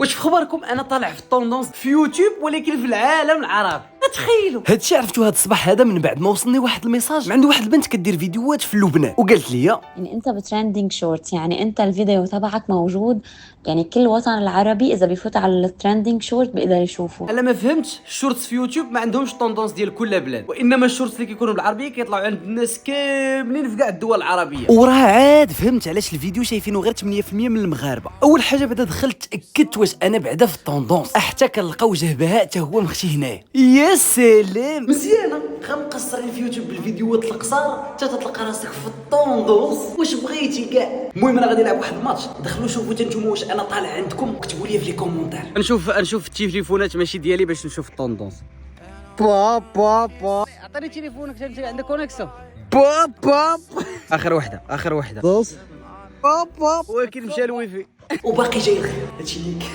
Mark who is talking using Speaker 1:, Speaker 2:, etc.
Speaker 1: واش في خبركم انا طالع في الطوندونس في يوتيوب ولكن في العالم العربي؟ تخيلوا
Speaker 2: هادشي عرفتو هاد الصباح هذا من بعد ما وصلني واحد الميساج من عند واحد البنت كدير فيديوهات في لبنان وقالت لي
Speaker 3: يعني انت بترندنج شورتس، يعني انت الفيديو تبعك موجود، يعني كل وطن العربي اذا بيفوت على الترندنج شورت بيقدر يشوفه.
Speaker 1: انا ما فهمتش الشورتس في يوتيوب ما عندهمش طوندونس ديال كل بلاد، وانما الشورتس اللي كيكونوا بالعربيه كيطلعوا عند الناس كاملين في كاع الدول العربيه.
Speaker 2: وراه عاد فهمت علاش الفيديو شايفينه غير 8% من المغاربه. اول حاجه بعدا دخلت تاكدت واش انا بعدا في الطوندونس، حتى كنلقى وجه بهاء حتى هو مخشي هنايا. يا سلام
Speaker 1: مزيانه غنقصرين في يوتيوب بالفيديوهات القصار حتى تلقى راسك في الطوندونس واش بغيتي كاع. المهم انا غادي نلعب واحد الماتش، دخلوا شوفوا حتى نتوما واش انا طالع عندكم، كتبوا لي في لي كومونتير. نشوف التليفونات ماشي ديالي باش نشوف الطوندونس. با عطيني تليفونك انت عندك كونيكسيون. با اخر وحده دوس ولكن مشى الويفي وباقي جاي الخير. هادشي ليك.